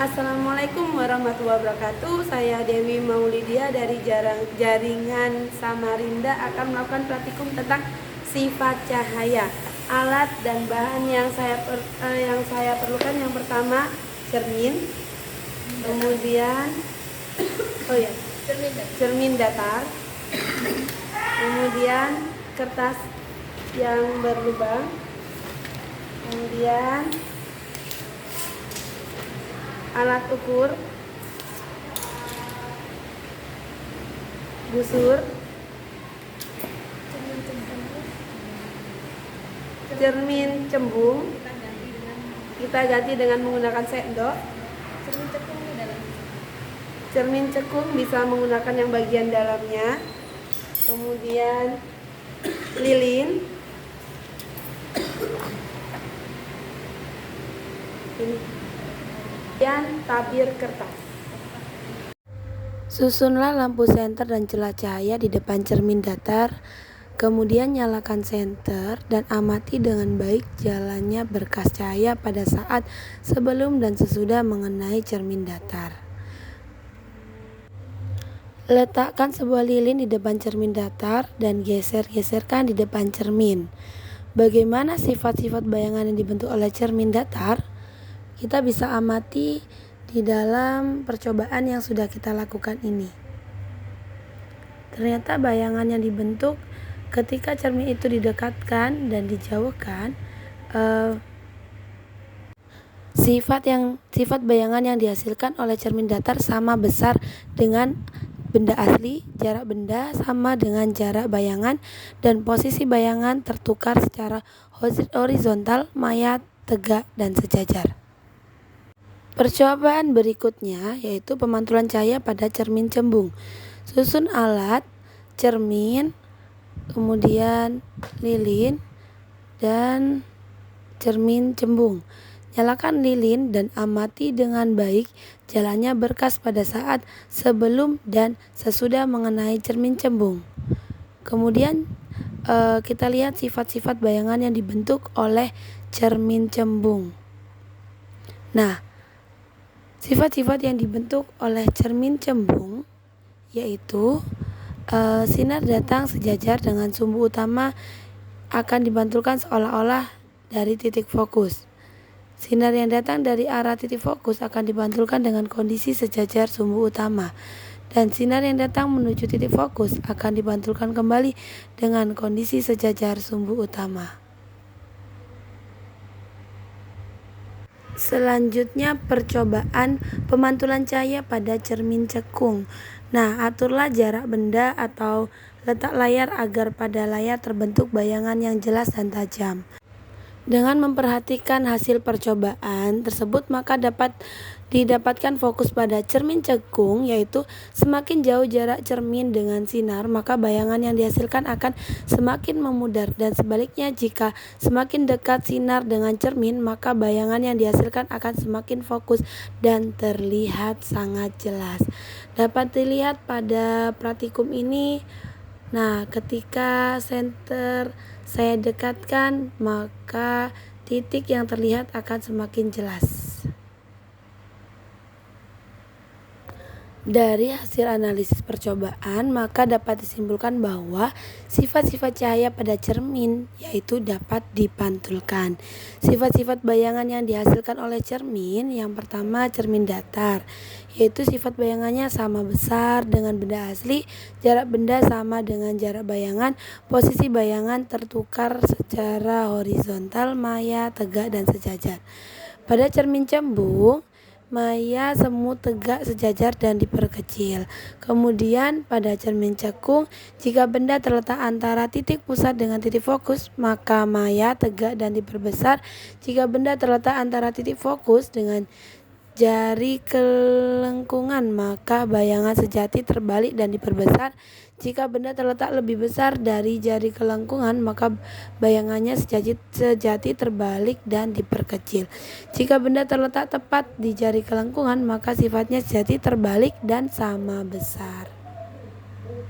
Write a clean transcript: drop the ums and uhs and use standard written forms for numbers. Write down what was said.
Assalamualaikum warahmatullahi wabarakatuh. Saya Dewi Maulidia dari Jaringan Samarinda akan melakukan praktikum tentang sifat cahaya. Alat dan bahan yang saya perlukan, yang pertama cermin, kemudian cermin datar, kemudian kertas yang berlubang, kemudian alat ukur, busur, cermin cembung, kita ganti dengan menggunakan sendok. Cermin cekung bisa menggunakan yang bagian dalamnya, kemudian lilin, kemudian tabir kertas. Susunlah lampu senter dan celah cahaya di depan cermin datar, kemudian nyalakan senter dan amati dengan baik jalannya berkas cahaya pada saat sebelum dan sesudah mengenai cermin datar. Letakkan sebuah lilin di depan cermin datar dan geser-geserkan di depan cermin. Bagaimana sifat-sifat bayangan yang dibentuk oleh cermin datar? Kita bisa amati di dalam percobaan yang sudah kita lakukan ini. Ternyata bayangan yang dibentuk ketika cermin itu didekatkan dan dijauhkan, sifat bayangan yang dihasilkan oleh cermin datar sama besar dengan benda asli, jarak benda sama dengan jarak bayangan, dan posisi bayangan tertukar secara horizontal, maya, tegak, dan sejajar. Percobaan berikutnya yaitu pemantulan cahaya pada cermin cembung. Susun alat, cermin, kemudian lilin, dan cermin cembung. Nyalakan lilin dan amati dengan baik jalannya berkas pada saat sebelum dan sesudah mengenai cermin cembung. Kemudian kita lihat sifat-sifat bayangan yang dibentuk oleh cermin cembung. Nah, sifat-sifat yang dibentuk oleh cermin cembung yaitu sinar datang sejajar dengan sumbu utama akan dibantulkan seolah-olah dari titik fokus. Sinar yang datang dari arah titik fokus akan dibantulkan dengan kondisi sejajar sumbu utama, dan sinar yang datang menuju titik fokus akan dibantulkan kembali dengan kondisi sejajar sumbu utama. Selanjutnya percobaan pemantulan cahaya pada cermin cekung. Nah, aturlah jarak benda atau letak layar agar pada layar terbentuk bayangan yang jelas dan tajam. Dengan memperhatikan hasil percobaan tersebut, maka dapat didapatkan fokus pada cermin cekung, yaitu semakin jauh jarak cermin dengan sinar, maka bayangan yang dihasilkan akan semakin memudar, dan sebaliknya jika semakin dekat sinar dengan cermin, maka bayangan yang dihasilkan akan semakin fokus dan terlihat sangat jelas. Dapat dilihat pada praktikum ini. Nah, ketika senter saya dekatkan, maka titik yang terlihat akan semakin jelas. Dari hasil analisis percobaan, maka dapat disimpulkan bahwa sifat-sifat cahaya pada cermin yaitu dapat dipantulkan. Sifat-sifat bayangan yang dihasilkan oleh cermin, yang pertama cermin datar, yaitu sifat bayangannya sama besar dengan benda asli, jarak benda sama dengan jarak bayangan, posisi bayangan tertukar secara horizontal, maya, tegak, dan sejajar. Pada cermin cembung, maya, semu, tegak, sejajar, dan diperkecil. Kemudian pada cermin cekung, jika benda terletak antara titik pusat dengan titik fokus, maka maya, tegak, dan diperbesar. Jika benda terletak antara titik fokus dengan jari kelengkungan, maka bayangan sejati terbalik dan diperbesar. Jika benda terletak lebih besar dari jari kelengkungan, maka bayangannya sejati terbalik dan diperkecil. Jika benda terletak tepat di jari kelengkungan, maka sifatnya sejati terbalik dan sama besar.